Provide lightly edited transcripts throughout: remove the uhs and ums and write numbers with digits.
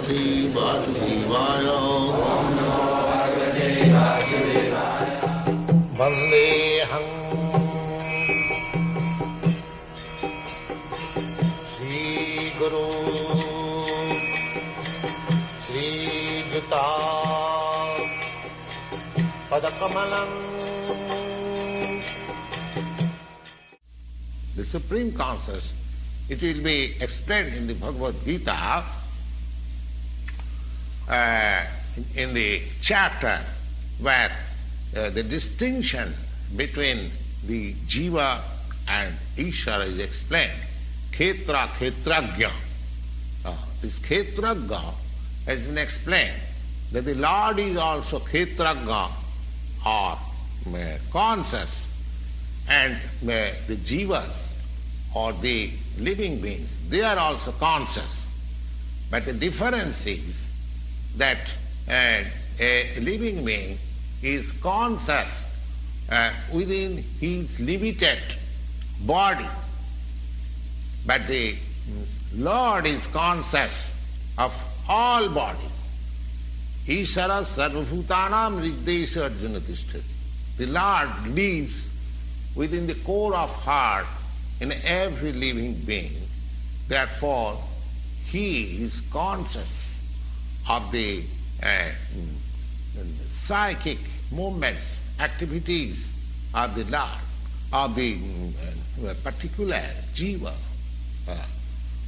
Parvati Vasudevaya. Vandeham Sri Guru Sri Juta Padakamalam. The Supreme Consciousness, it will be explained in the Bhagavad Gita in the chapter where the distinction between the Jiva and Ishvara is explained. Khetra, Khetragya. This Khetragya has been explained that the Lord is also Khetragya or conscious, and the Jivas or the living beings, they are also conscious. But the difference is that a living being is conscious within his limited body, but the Lord is conscious of all bodies. Ishara sarvabhutanam riddesha arjuna tishtati. The Lord lives within the core of heart in every living being. Therefore, he is conscious of the psychic movements, activities of the Lord, of the particular Jiva.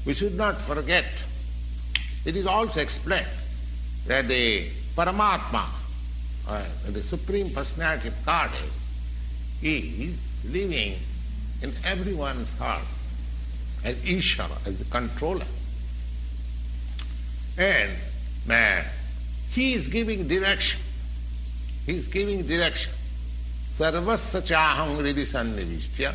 We should not forget, it is also explained that the Paramatma, the Supreme Personality of Godhead, is living in everyone's heart as Ishvara, as the controller. And he is giving direction. He is giving direction. Sarvasya chaham hridi sannivishya.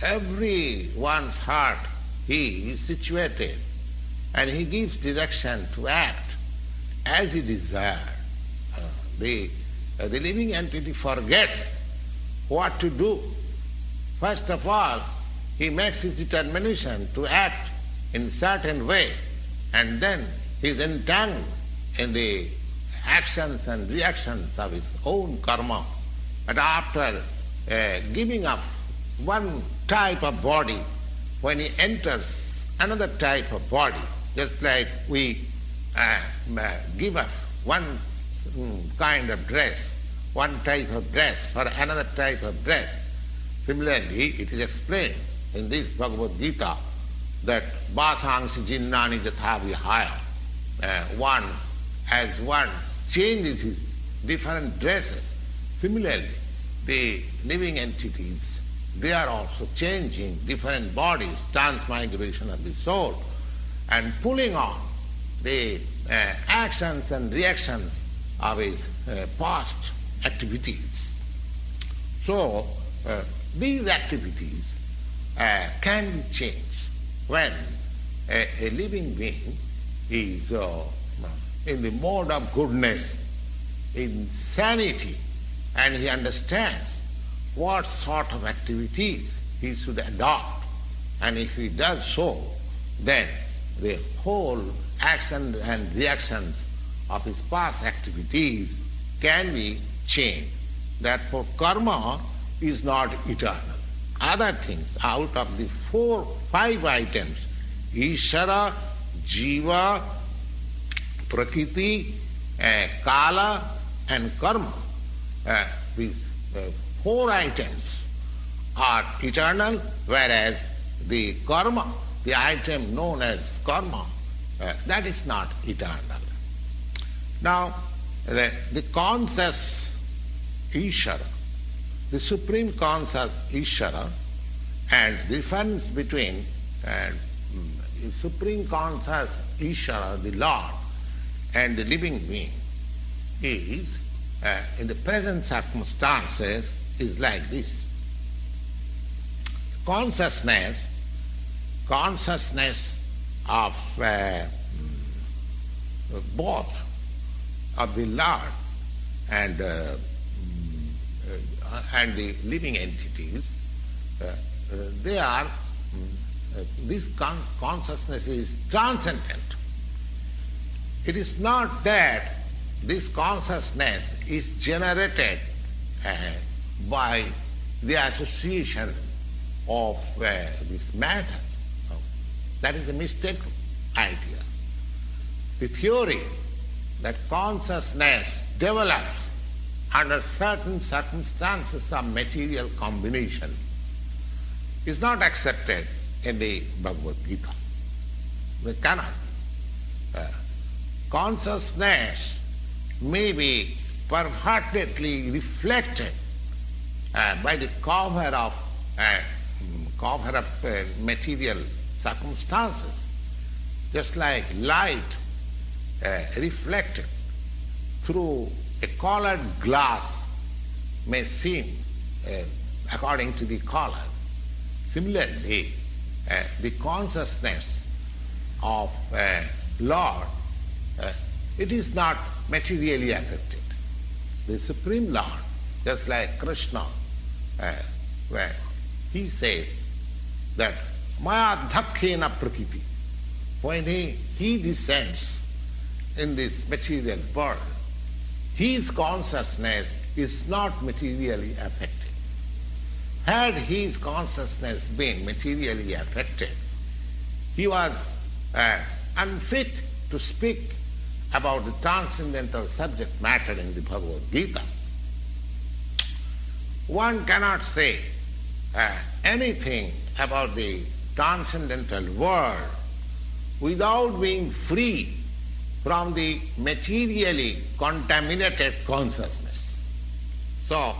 Everyone's heart he is situated, and he gives direction to act as he desires. The living entity forgets what to do. First of all, he makes his determination to act in a certain way, and then he is entangled in the actions and reactions of his own karma. But after giving up one type of body, when he enters another type of body, just like we give up one kind of dress, one type of dress for another type of dress. Similarly, it is explained in this Bhagavad Gita that Vasangsi jinnani jatha vihaya. As one changes his different dresses, similarly, the living entities, they are also changing different bodies, transmigration of the soul, and pulling on the actions and reactions of his past activities. So, these activities can be changed when a living being is in the mode of goodness, in sanity, and he understands what sort of activities he should adopt. And if he does so, then the whole action and reactions of his past activities can be changed. Therefore, karma is not eternal. Other things, out of the 5 items, Ishvara, Jiva, Prakriti, Kala and Karma, these 4 items are eternal, whereas the karma, the item known as karma, that is not eternal. Now, the conscious Ishvara, the supreme conscious Ishvara, and the difference between the supreme conscious Ishvara, the Lord, and the living being is, in the present circumstances, is like this. Consciousness of both of the Lord and the living entities, they are, this consciousness is transcendent. It is not that this consciousness is generated by the association of this matter. That is a mistaken idea. The theory that consciousness develops under certain circumstances of material combination is not accepted in the Bhagavad Gita. We cannot. Consciousness may be perfectly reflected by the cover of material circumstances, just like light reflected through a colored glass may seem according to the color. Similarly, the consciousness of Lord, it is not materially affected. The Supreme Lord, just like Krishna, where he says that Maya Dhakkena Prakriti, when he descends in this material world, his consciousness is not materially affected. Had his consciousness been materially affected, he was unfit to speak about the transcendental subject matter in the Bhagavad Gita. One cannot say anything about the transcendental world without being free from the materially contaminated consciousness. So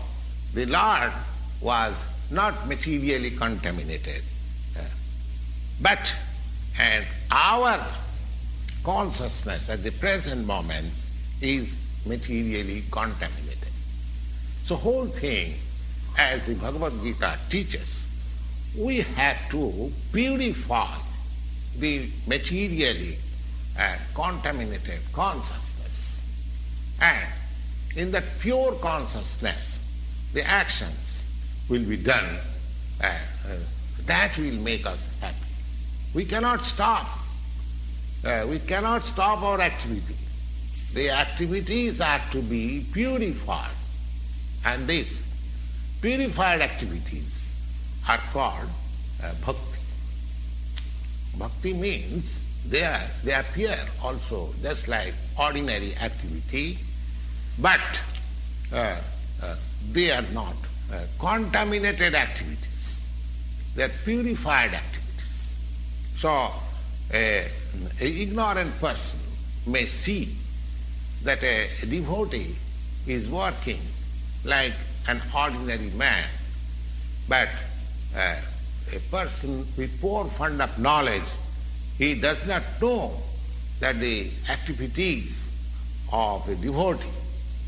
the Lord was not materially contaminated, but and our consciousness at the present moment is materially contaminated. So whole thing, as the Bhagavad Gita teaches, we have to purify the materially contaminated consciousness. And in that pure consciousness, the actions will be done. That will make us happy. We cannot stop. We cannot stop our activity. The activities are to be purified. And these purified activities are called bhakti. Bhakti means they appear also just like ordinary activity, but they are not contaminated activities. They are purified activities. So an ignorant person may see that a devotee is working like an ordinary man, but a person with poor fund of knowledge, he does not know that the activities of a devotee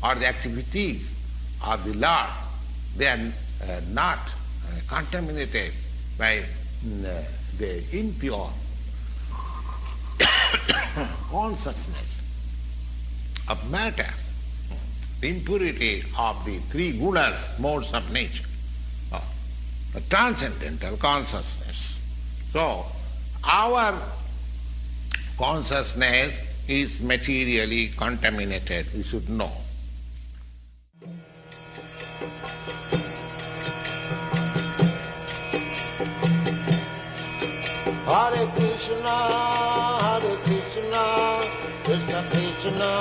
or the activities of the Lord, they are not contaminated by the impure consciousness of matter, the impurity of the three gunas, modes of nature, the transcendental consciousness. So, our consciousness is materially contaminated, we should know. Hare Krishna, Krishna Krishna,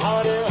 Hare